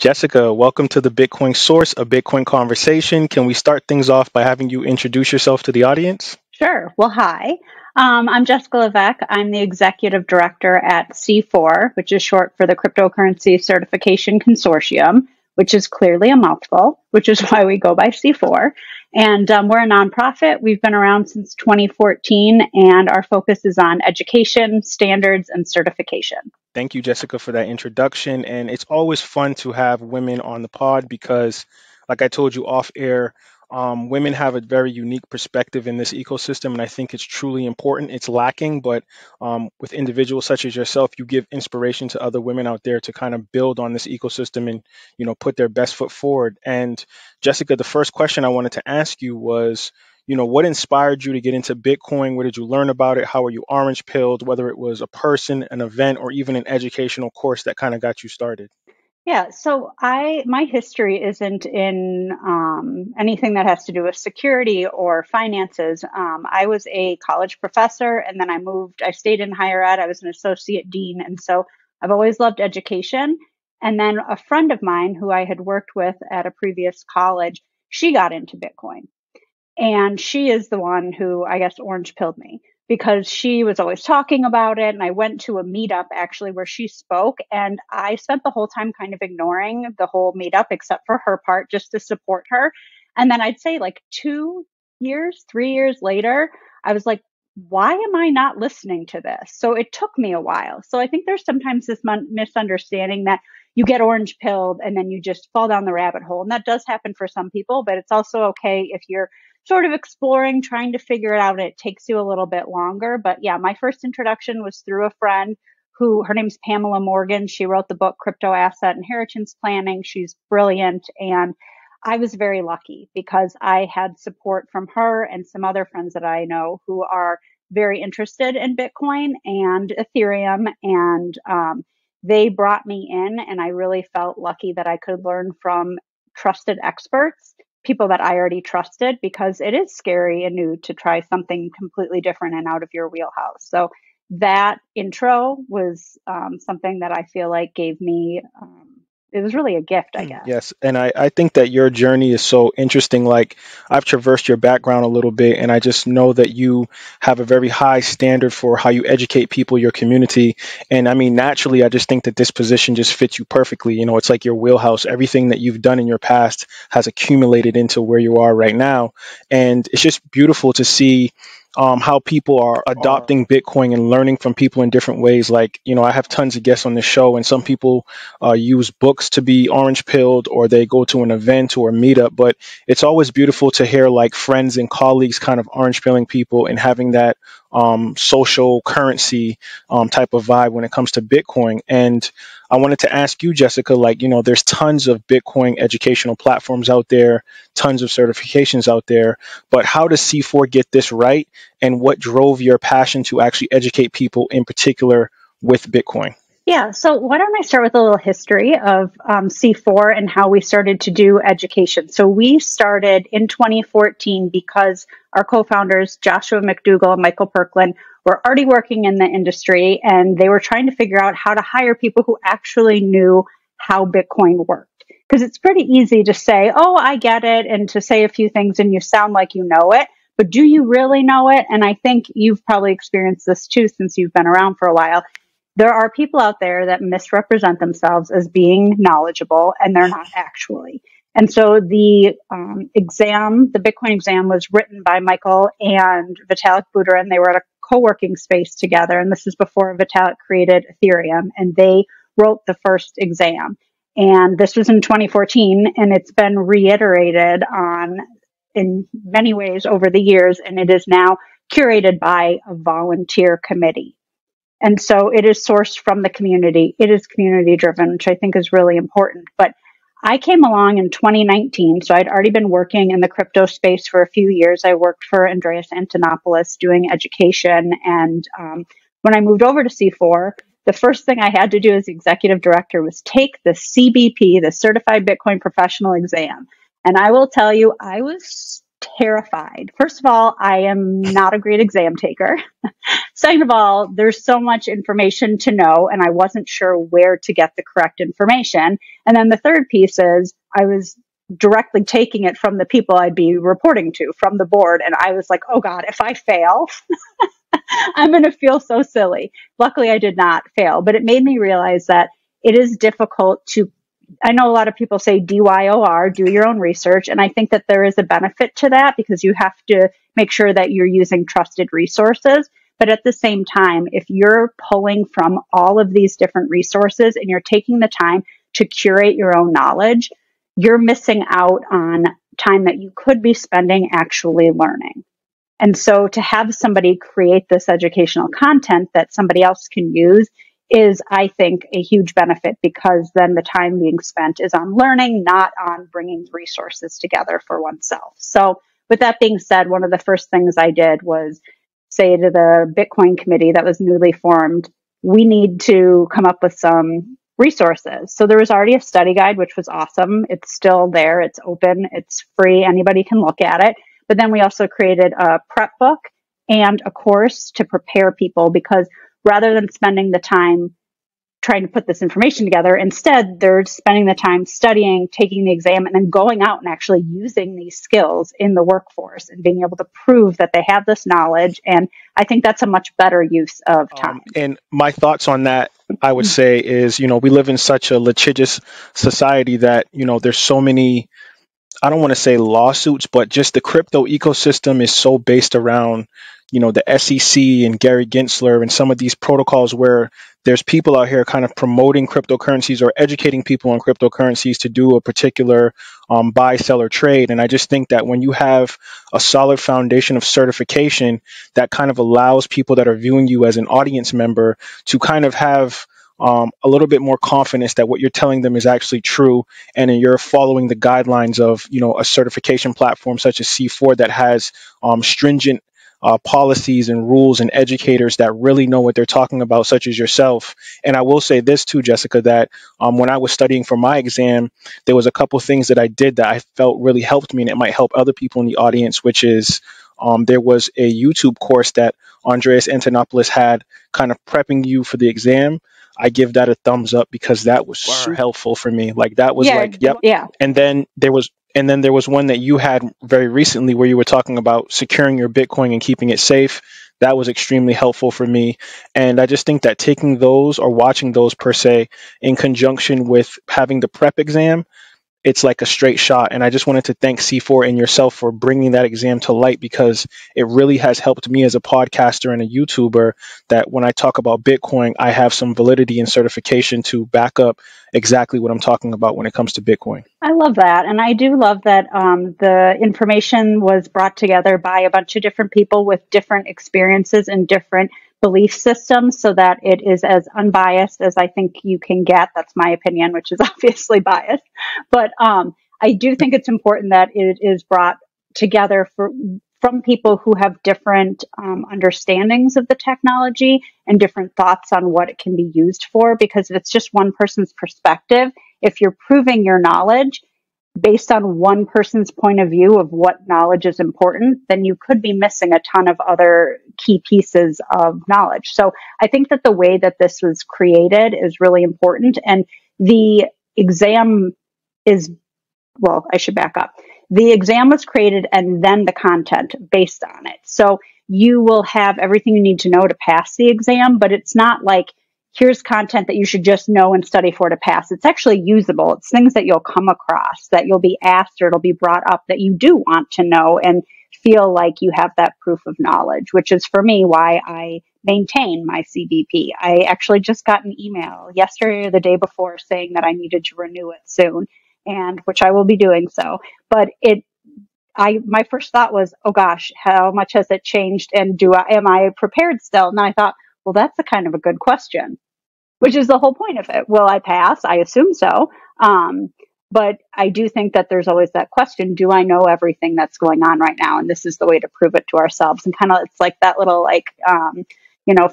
Jessica, welcome to the Bitcoin Source, a Bitcoin conversation. Can we start things off by having you introduce yourself to the audience? Sure. Well, hi. I'm Jessica Levesque. I'm the executive director at C4, which is short for the Cryptocurrency Certification Consortium, which is clearly a mouthful, which is why we go by C4. And we're a nonprofit. We've been around since 2014, and our focus is on education, standards, and certification. Thank you, Jessica, for that introduction. And it's always fun to have women on the pod because, like I told you off air, women have a very unique perspective in this ecosystem, and I think it's truly important. It's lacking, but with individuals such as yourself, you give inspiration to other women out there to kind of build on this ecosystem and put their best foot forward. And Jessica, the first question I wanted to ask you was, what inspired you to get into Bitcoin? Where did you learn about it? How were you orange pilled? Whether it was a person, an event, or even an educational course that kind of got you started. Yeah, so my history isn't in anything that has to do with security or finances. I was a college professor, and then I stayed in higher ed. I was an associate dean, and so I've always loved education. And then a friend of mine who I had worked with at a previous college, she got into Bitcoin. And she is the one who, I guess, orange pilled me because she was always talking about it. And I went to a meetup actually where she spoke, and I spent the whole time kind of ignoring the whole meetup except for her part just to support her. And then I'd say like 2 years, 3 years later, I was like, why am I not listening to this? So it took me a while. So I think there's sometimes this misunderstanding that you get orange pilled and then you just fall down the rabbit hole. And that does happen for some people, but it's also okay if you're sort of exploring, trying to figure it out. And it takes you a little bit longer. But yeah, my first introduction was through a friend who, her name's Pamela Morgan. She wrote the book Crypto Asset Inheritance Planning. She's brilliant. And I was very lucky because I had support from her and some other friends that I know who are very interested in Bitcoin and Ethereum. And they brought me in, and I really felt lucky that I could learn from trusted experts, people that I already trusted, because it is scary and new to try something completely different and out of your wheelhouse. So that intro was something that I feel like gave me, it was really a gift, I guess. Yes, and I think that your journey is so interesting. Like, I've traversed your background a little bit, and I just know that you have a very high standard for how you educate people, your community. And I mean, naturally, I just think that this position just fits you perfectly. It's like your wheelhouse. Everything that you've done in your past has accumulated into where you are right now. And it's just beautiful to see how people are adopting Bitcoin and learning from people in different ways. Like, I have tons of guests on this show, and some people use books to be orange pilled, or they go to an event or a meetup. But it's always beautiful to hear like friends and colleagues kind of orange pilling people and having that social currency type of vibe when it comes to Bitcoin. And I wanted to ask you, Jessica, like, there's tons of Bitcoin educational platforms out there, tons of certifications out there, but how does C4 get this right? And what drove your passion to actually educate people in particular with Bitcoin? Yeah, so why don't I start with a little history of C4 and how we started to do education. So we started in 2014 because our co-founders, Joshua McDougall and Michael Perklin, were already working in the industry, and they were trying to figure out how to hire people who actually knew how Bitcoin worked. Because it's pretty easy to say, oh, I get it, and to say a few things and you sound like you know it. But do you really know it? And I think you've probably experienced this too since you've been around for a while. There are people out there that misrepresent themselves as being knowledgeable, and they're not actually. And so the the Bitcoin exam, was written by Michael and Vitalik Buterin. They were at a co-working space together, and this is before Vitalik created Ethereum, and they wrote the first exam. And this was in 2014, and it's been reiterated in many ways over the years, and it is now curated by a volunteer committee. And so it is sourced from the community. It is community driven, which I think is really important. But I came along in 2019, so I'd already been working in the crypto space for a few years. I worked for Andreas Antonopoulos doing education. And when I moved over to C4, the first thing I had to do as executive director was take the CBP, the Certified Bitcoin Professional exam. And I will tell you, I was terrified. First of all, I am not a great exam taker. Second of all, there's so much information to know, and I wasn't sure where to get the correct information. And then the third piece is I was directly taking it from the people I'd be reporting to, from the board. And I was like, oh God, if I fail, I'm going to feel so silly. Luckily, I did not fail, but it made me realize that it is difficult to, I know a lot of people say DYOR, do your own research. And I think that there is a benefit to that because you have to make sure that you're using trusted resources. But at the same time, if you're pulling from all of these different resources and you're taking the time to curate your own knowledge, you're missing out on time that you could be spending actually learning. And so to have somebody create this educational content that somebody else can use is, I think, a huge benefit because then the time being spent is on learning, not on bringing resources together for oneself. So with that being said, one of the first things I did was say to the Bitcoin committee that was newly formed, we need to come up with some resources. So there was already a study guide, which was awesome. It's still there. It's open. It's free. Anybody can look at it. But then we also created a prep book and a course to prepare people because rather than spending the time trying to put this information together, instead they're spending the time studying, taking the exam, and then going out and actually using these skills in the workforce and being able to prove that they have this knowledge. And I think that's a much better use of time. And my thoughts on that, I would say, is, we live in such a litigious society that, there's so many, I don't want to say lawsuits, but just the crypto ecosystem is so based around, the SEC and Gary Gensler and some of these protocols where there's people out here kind of promoting cryptocurrencies or educating people on cryptocurrencies to do a particular buy, sell, or trade. And I just think that when you have a solid foundation of certification, that kind of allows people that are viewing you as an audience member to kind of have a little bit more confidence that what you're telling them is actually true, and you're following the guidelines of a certification platform such as C4 that has stringent policies and rules and educators that really know what they're talking about, such as yourself. And I will say this too, Jessica, that when I was studying for my exam, there was a couple things that I did that I felt really helped me, and it might help other people in the audience, which is there was a YouTube course that Andreas Antonopoulos had kind of prepping you for the exam. I give that a thumbs up because that was super helpful for me. Like that was yep. Yeah. And then there was one that you had very recently where you were talking about securing your Bitcoin and keeping it safe. That was extremely helpful for me. And I just think that taking those or watching those per se in conjunction with having the prep exam, it's like a straight shot. And I just wanted to thank C4 and yourself for bringing that exam to light because it really has helped me as a podcaster and a YouTuber that when I talk about Bitcoin, I have some validity and certification to back up exactly what I'm talking about when it comes to Bitcoin. I love that. And I do love that the information was brought together by a bunch of different people with different experiences and different belief systems so that it is as unbiased as I think you can get. That's my opinion, which is obviously biased. But I do think it's important that it is brought together from people who have different understandings of the technology and different thoughts on what it can be used for. Because if it's just one person's perspective, if you're proving your knowledge based on one person's point of view of what knowledge is important, then you could be missing a ton of other key pieces of knowledge. So I think that the way that this was created is really important. And the exam is, well, I should back up. The exam was created and then the content based on it. So you will have everything you need to know to pass the exam, but it's not like, here's content that you should just know and study for to pass. It's actually usable. It's things that you'll come across, that you'll be asked or it'll be brought up that you do want to know and feel like you have that proof of knowledge, which is for me why I maintain my CBP. I actually just got an email yesterday or the day before saying that I needed to renew it soon, and which I will be doing so. But my first thought was, oh gosh, how much has it changed? And am I prepared still? And I thought, well, that's a kind of a good question, which is the whole point of it. Will I pass? I assume so. But I do think that there's always that question, do I know everything that's going on right now? And this is the way to prove it to ourselves. And kind of, it's like that little,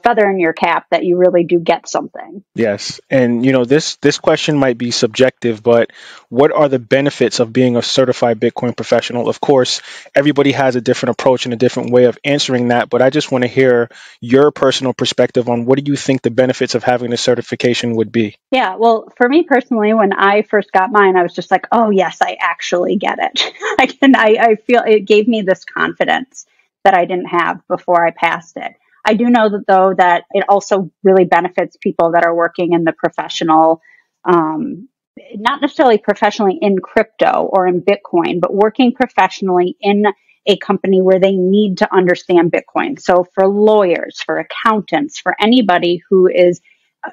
feather in your cap that you really do get something. Yes. And this question might be subjective, but what are the benefits of being a certified Bitcoin professional? Of course, everybody has a different approach and a different way of answering that, but I just want to hear your personal perspective on what do you think the benefits of having a certification would be? Yeah, well, for me personally, when I first got mine, I was just like, oh, yes, I actually get it. I feel it gave me this confidence that I didn't have before I passed it. I do know that, though, that it also really benefits people that are working in the professional, not necessarily professionally in crypto or in Bitcoin, but working professionally in a company where they need to understand Bitcoin. So for lawyers, for accountants, for anybody who is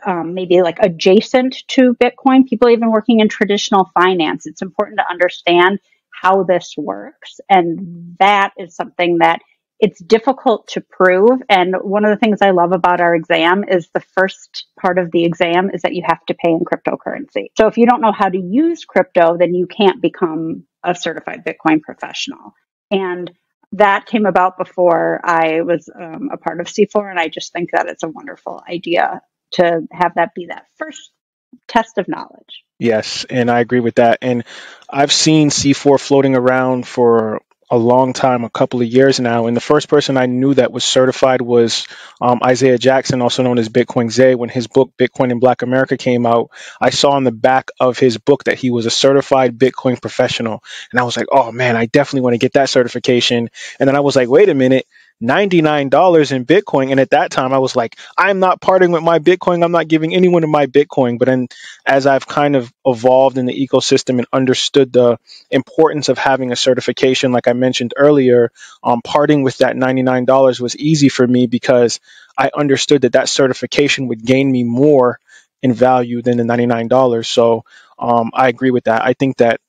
maybe like adjacent to Bitcoin, people even working in traditional finance, it's important to understand how this works. And that is something that it's difficult to prove. And one of the things I love about our exam is the first part of the exam is that you have to pay in cryptocurrency. So if you don't know how to use crypto, then you can't become a certified Bitcoin professional. And that came about before I was a part of C4. And I just think that it's a wonderful idea to have that be that first test of knowledge. Yes, and I agree with that. And I've seen C4 floating around for a long time, a couple of years now. And the first person I knew that was certified was Isaiah Jackson, also known as Bitcoin Zay. When his book Bitcoin in Black America came out, I saw on the back of his book that he was a certified Bitcoin professional. And I was like, oh man, I definitely want to get that certification. And then I was like, wait a minute. $99 in Bitcoin. And at that time, I was like, I'm not parting with my Bitcoin. I'm not giving anyone of my Bitcoin. But then as I've kind of evolved in the ecosystem and understood the importance of having a certification, like I mentioned earlier, parting with that $99 was easy for me because I understood that that certification would gain me more in value than the $99. So I agree with that. I think that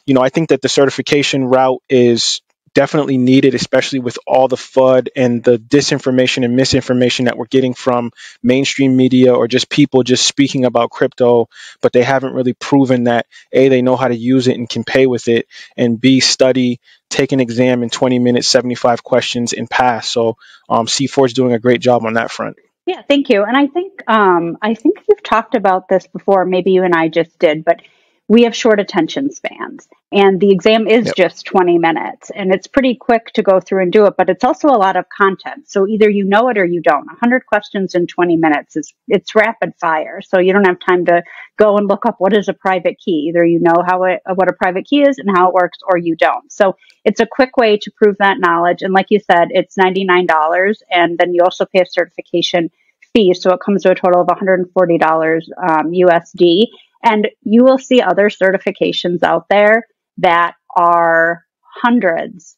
the certification route is definitely needed, especially with all the FUD and the disinformation and misinformation that we're getting from mainstream media or just people just speaking about crypto, but they haven't really proven that A, they know how to use it and can pay with it, and B, study, take an exam in 20 minutes, 75 questions, and pass. So C4 is doing a great job on that front. Yeah, thank you. And I think you've talked about this before. Maybe you and I just did, but we have short attention spans, and the exam is Yep. just 20 minutes, and it's pretty quick to go through and do it. But it's also a lot of content, so either you know it or you don't. 100 questions in 20 minutes it's rapid fire, so you don't have time to go and look up what is a private key. Either you know what a private key is and how it works, or you don't. So it's a quick way to prove that knowledge. And like you said, it's $99, and then you also pay a certification fee. So it comes to a total of $140 USD. And you will see other certifications out there that are hundreds.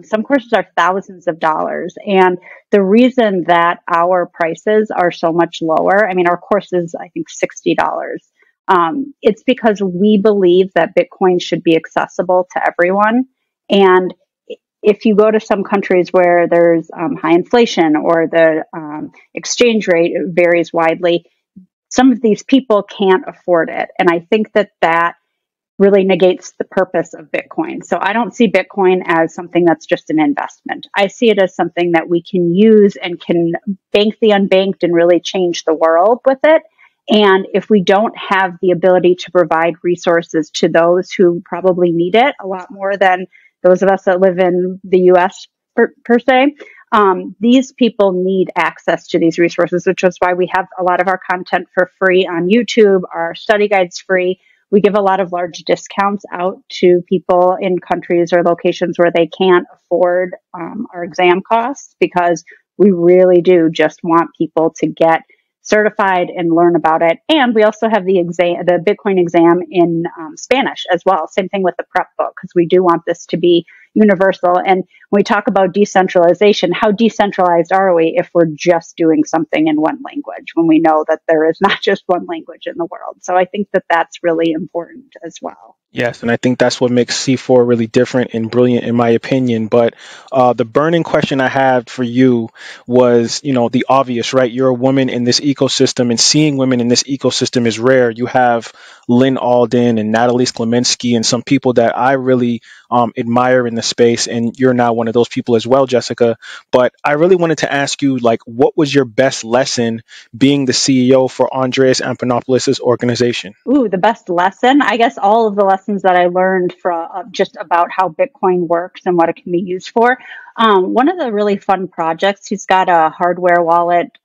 Some courses are thousands of dollars. And the reason that our prices are so much lower, I mean, our course is, I think, $60. It's because we believe that Bitcoin should be accessible to everyone. And if you go to some countries where there's high inflation or the exchange rate varies widely, some of these people can't afford it. And I think that really negates the purpose of Bitcoin. So I don't see Bitcoin as something that's just an investment. I see it as something that we can use and can bank the unbanked and really change the world with it. And if we don't have the ability to provide resources to those who probably need it a lot more than those of us that live in the US per se, these people need access to these resources, which is why we have a lot of our content for free on YouTube, our study guides free. We give a lot of large discounts out to people in countries or locations where they can't afford our exam costs, because we really do just want people to get certified and learn about it. And we also have the Bitcoin exam in Spanish as well. Same thing with the prep book, because we do want this to be universal. And when we talk about decentralization, how decentralized are we if we're just doing something in one language, when we know that there is not just one language in the world? So I think that that's really important as well. Yes, and I think that's what makes C4 really different and brilliant, in my opinion. But the burning question I had for you was, the obvious, right? You're a woman in this ecosystem, and seeing women in this ecosystem is rare. You have Lynn Alden and Natalie Sklemensky and some people that I really admire in the space, and you're now one of those people as well, Jessica. But I really wanted to ask you, like, what was your best lesson being the CEO for Andreas Antonopoulos' organization? Ooh, the best lesson. I guess all of the lessons that I learned from just about how Bitcoin works and what it can be used for. One of the really fun projects, he's got a hardware wallet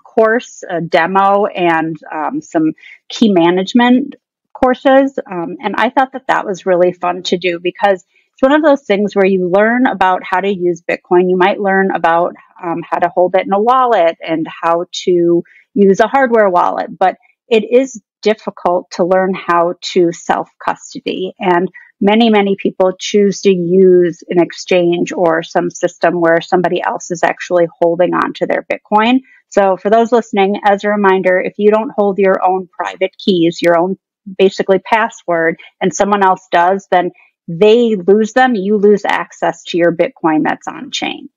course, a demo, and some key management courses. And I thought that that was really fun to do because it's one of those things where you learn about how to use Bitcoin. You might learn about how to hold it in a wallet and how to use a hardware wallet, but it is difficult to learn how to self custody. And many people choose to use an exchange or some system where somebody else is actually holding on to their Bitcoin. So, for those listening, as a reminder, if you don't hold your own private keys, your own basically password, and someone else does, then they lose them, you lose access to your Bitcoin that's on chain.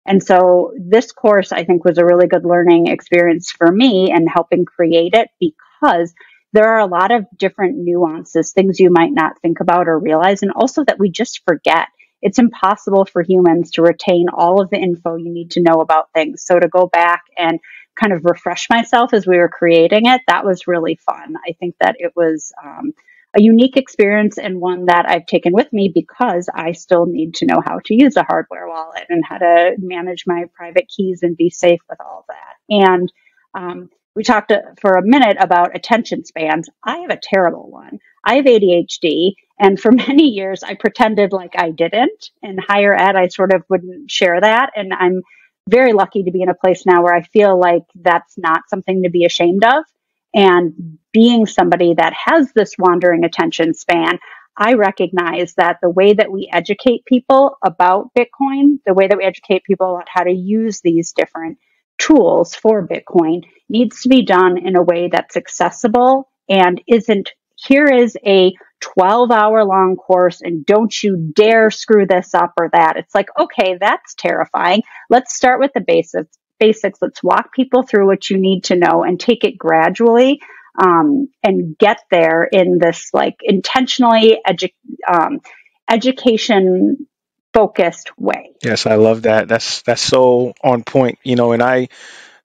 And so this course, I think, was a really good learning experience for me and helping create it because there are a lot of different nuances, things you might not think about or realize, and also that we just forget. It's impossible for humans to retain all of the info you need to know about things. So to go back and kind of refresh myself as we were creating it, that was really fun. I think that it was a unique experience and one that I've taken with me because I still need to know how to use a hardware wallet and how to manage my private keys and be safe with all of that. And we talked for a minute about attention spans. I have a terrible one. I have ADHD, and for many years I pretended like I didn't. In higher ed, I sort of wouldn't share that, and I'm very lucky to be in a place now where I feel like that's not something to be ashamed of. And being somebody that has this wandering attention span, I recognize that the way that we educate people about Bitcoin, the way that we educate people about how to use these different tools for Bitcoin needs to be done in a way that's accessible and isn't, here is a 12-hour long course and don't you dare screw this up or that. It's like, okay, that's terrifying. Let's start with the basics. Let's walk people through what you need to know and take it gradually and get there in this like intentionally education focused way. Yes, I love that. That's so on point, and I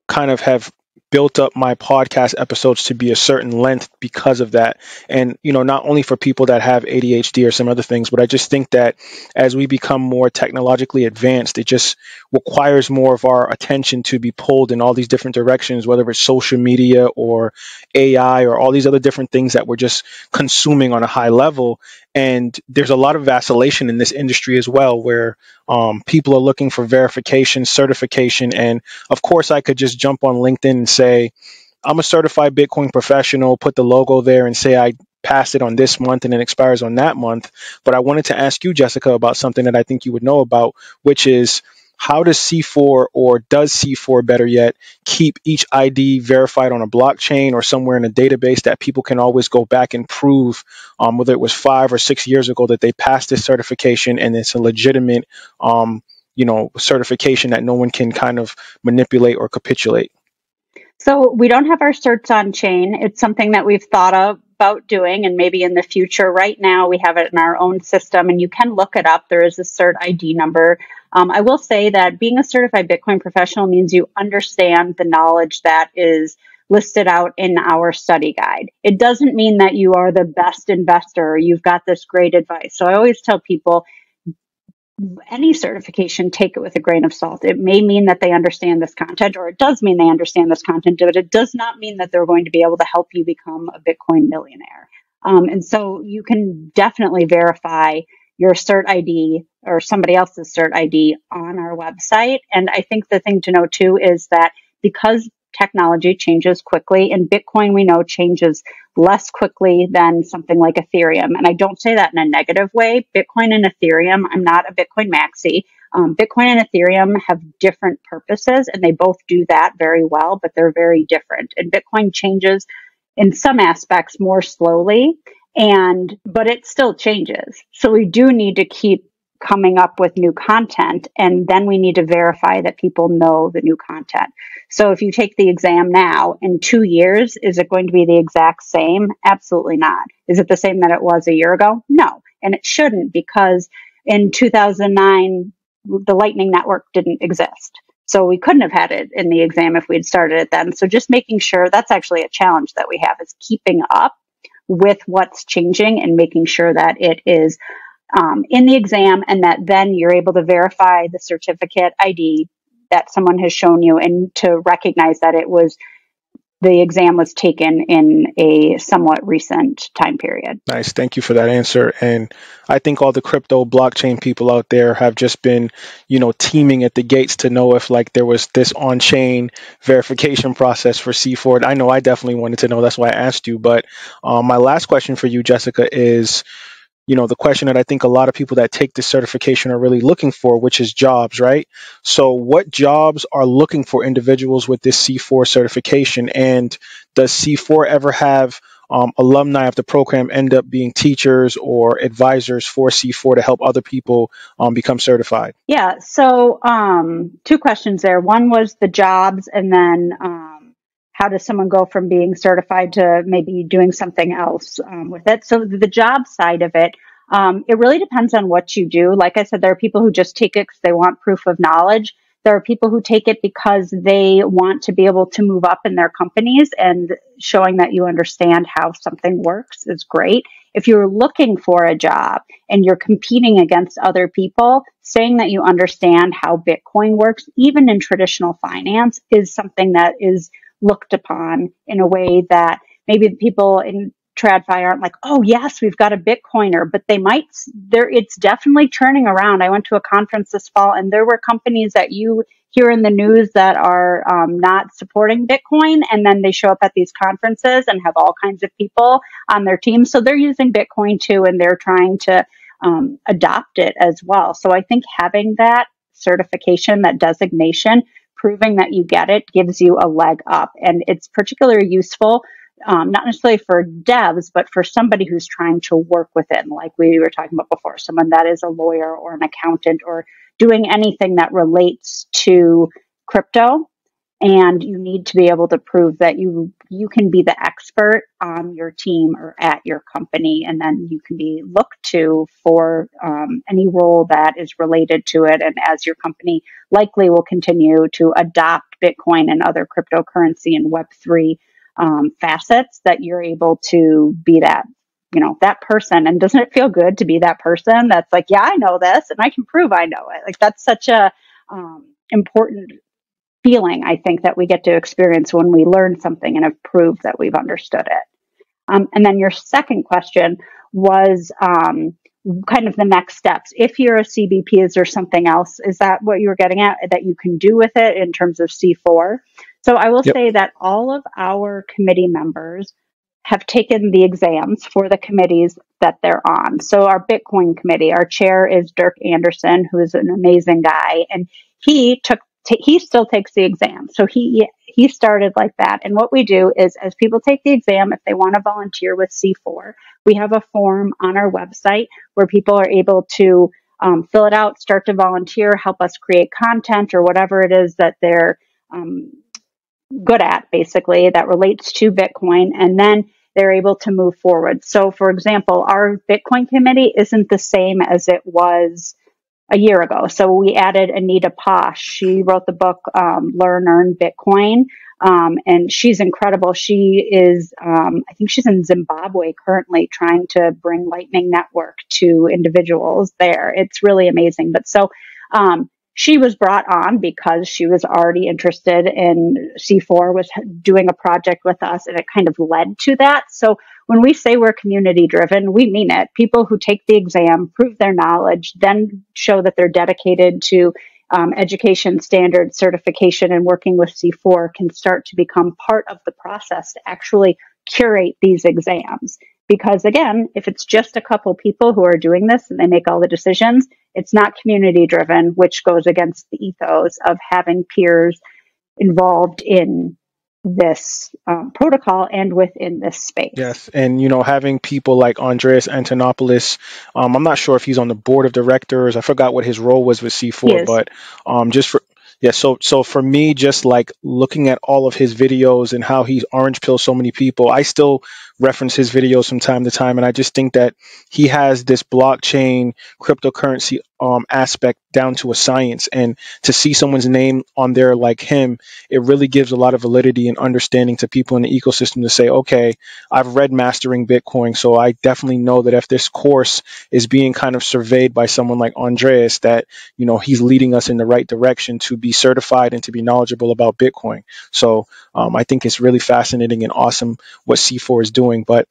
kind of have built up my podcast episodes to be a certain length because of that. And, not only for people that have ADHD or some other things, but I just think that as we become more technologically advanced, it just requires more of our attention to be pulled in all these different directions, whether it's social media or AI or all these other different things that we're just consuming on a high level. And there's a lot of vacillation in this industry as well, where people are looking for verification, certification, and of course, I could just jump on LinkedIn and say, I'm a certified Bitcoin professional, put the logo there and say I passed it on this month and it expires on that month. But I wanted to ask you, Jessica, about something that I think you would know about, which is how does C4 or does C4 better yet keep each ID verified on a blockchain or somewhere in a database that people can always go back and prove whether it was 5 or 6 years ago that they passed this certification and it's a legitimate certification that no one can kind of manipulate or capitulate. So we don't have our certs on chain. It's something that we've thought about doing, and maybe in the future. Right now, we have it in our own system, and you can look it up. There is a cert ID number. I will say that being a certified Bitcoin professional means you understand the knowledge that is listed out in our study guide. It doesn't mean that you are the best investor or you've got this great advice. So I always tell people, any certification, take it with a grain of salt. It may mean that they understand this content, or it does mean they understand this content, but it does not mean that they're going to be able to help you become a Bitcoin millionaire. And so you can definitely verify your cert ID or somebody else's cert ID on our website. And I think the thing to know too is that because technology changes quickly, and Bitcoin we know changes less quickly than something like Ethereum. And I don't say that in a negative way. Bitcoin and Ethereum, I'm not a Bitcoin maxi. Bitcoin and Ethereum have different purposes, and they both do that very well, but they're very different. And Bitcoin changes in some aspects more slowly. But it still changes. So we do need to keep coming up with new content, and then we need to verify that people know the new content. So if you take the exam now, in 2 years, is it going to be the exact same? Absolutely not. Is it the same that it was a year ago? No. And it shouldn't, because in 2009, the Lightning Network didn't exist. So we couldn't have had it in the exam if we'd started it then. So just making sure, that's actually a challenge that we have, is keeping up with what's changing and making sure that it is in the exam, and that then you're able to verify the certificate ID that someone has shown you, and to recognize that the exam was taken in a somewhat recent time period. Nice. Thank you for that answer. And I think all the crypto blockchain people out there have just been, teaming at the gates to know if like there was this on-chain verification process for C4. I know I definitely wanted to know. That's why I asked you. But my last question for you, Jessica, is, the question that I think a lot of people that take this certification are really looking for, which is jobs, right? So what jobs are looking for individuals with this C4 certification? And does C4 ever have alumni of the program end up being teachers or advisors for C4 to help other people become certified? Yeah. So two questions there. One was the jobs, and then how does someone go from being certified to maybe doing something else with it? So the job side of it, it really depends on what you do. Like I said, there are people who just take it because they want proof of knowledge. There are people who take it because they want to be able to move up in their companies, and showing that you understand how something works is great. If you're looking for a job and you're competing against other people, saying that you understand how Bitcoin works, even in traditional finance, is something that is looked upon in a way that maybe the people in TradFi aren't like, oh yes, we've got a Bitcoiner, but it's definitely turning around. I went to a conference this fall, and there were companies that you hear in the news that are not supporting Bitcoin, and then they show up at these conferences and have all kinds of people on their team. So they're using Bitcoin too, and they're trying to adopt it as well. So I think having that certification, that designation, proving that you get it, gives you a leg up. And it's particularly useful, not necessarily for devs, but for somebody who's trying to work within, like we were talking about before, someone that is a lawyer or an accountant or doing anything that relates to crypto. And you need to be able to prove that you can be the expert on your team or at your company, and then you can be looked to for any role that is related to it. And as your company likely will continue to adopt Bitcoin and other cryptocurrency and Web3 facets, that you're able to be that, that person. And doesn't it feel good to be that person that's like, yeah, I know this and I can prove I know it. Like, that's such a important feeling, I think, that we get to experience when we learn something and have proved that we've understood it. And then your second question was kind of the next steps. If you're a CBP, is there something else? Is that what you were getting at, that you can do with it in terms of C4? So I will say that all of our committee members have taken the exams for the committees that they're on. So our Bitcoin committee, our chair is Dirk Anderson, who is an amazing guy, and he still takes the exam. So he started like that. And what we do is, as people take the exam, if they want to volunteer with C4, we have a form on our website where people are able to fill it out, start to volunteer, help us create content or whatever it is that they're good at, basically, that relates to Bitcoin. And then they're able to move forward. So, for example, our Bitcoin committee isn't the same as it was a year ago. So we added Anita Posh. She wrote the book, Learn, Earn Bitcoin. And she's incredible. She is, I think she's in Zimbabwe currently, trying to bring Lightning Network to individuals there. It's really amazing. But so, she was brought on because she was already interested in C4, was doing a project with us, and it kind of led to that. So when we say we're community driven, we mean it. People who take the exam, prove their knowledge, then show that they're dedicated to education standards, certification, and working with C4 can start to become part of the process to actually curate these exams. Because again, if it's just a couple people who are doing this and they make all the decisions, it's not community driven, which goes against the ethos of having peers involved in this protocol and within this space. Yes, and having people like Andreas Antonopoulos, I'm not sure if he's on the board of directors. I forgot what his role was with He C4, is. but just for yeah, so for me, just like looking at all of his videos and how he's orange pill so many people, I still reference his videos from time to time, and I just think that he has this blockchain cryptocurrency aspect down to a science, and to see someone's name on there like him, it really gives a lot of validity and understanding to people in the ecosystem to say, okay, I've read Mastering Bitcoin, so I definitely know that if this course is being kind of surveyed by someone like Andreas, that he's leading us in the right direction to be certified and to be knowledgeable about Bitcoin. So I think it's really fascinating and awesome what C4 is doing. But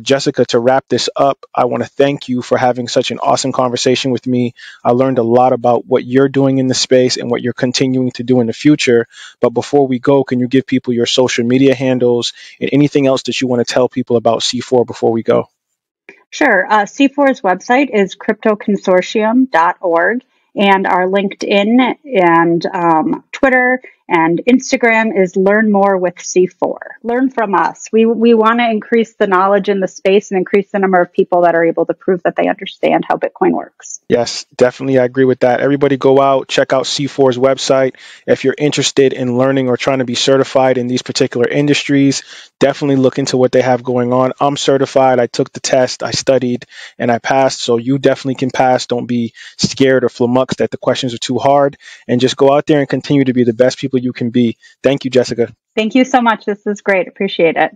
Jessica, to wrap this up, I want to thank you for having such an awesome conversation with me. I learned a lot about what you're doing in the space and what you're continuing to do in the future. But before we go, can you give people your social media handles and anything else that you want to tell people about C4 before we go? Sure. C4's website is cryptoconsortium.org, and our LinkedIn and Twitter and Instagram is Learn More with C4. Learn from us. We want to increase the knowledge in the space and increase the number of people that are able to prove that they understand how Bitcoin works. Yes, definitely. I agree with that. Everybody go out, check out C4's website. If you're interested in learning or trying to be certified in these particular industries, definitely look into what they have going on. I'm certified. I took the test, I studied, and I passed. So you definitely can pass. Don't be scared or flummoxed that the questions are too hard, and just go out there and continue to be the best people you can be. Thank you, Jessica. Thank you so much. This is great. Appreciate it.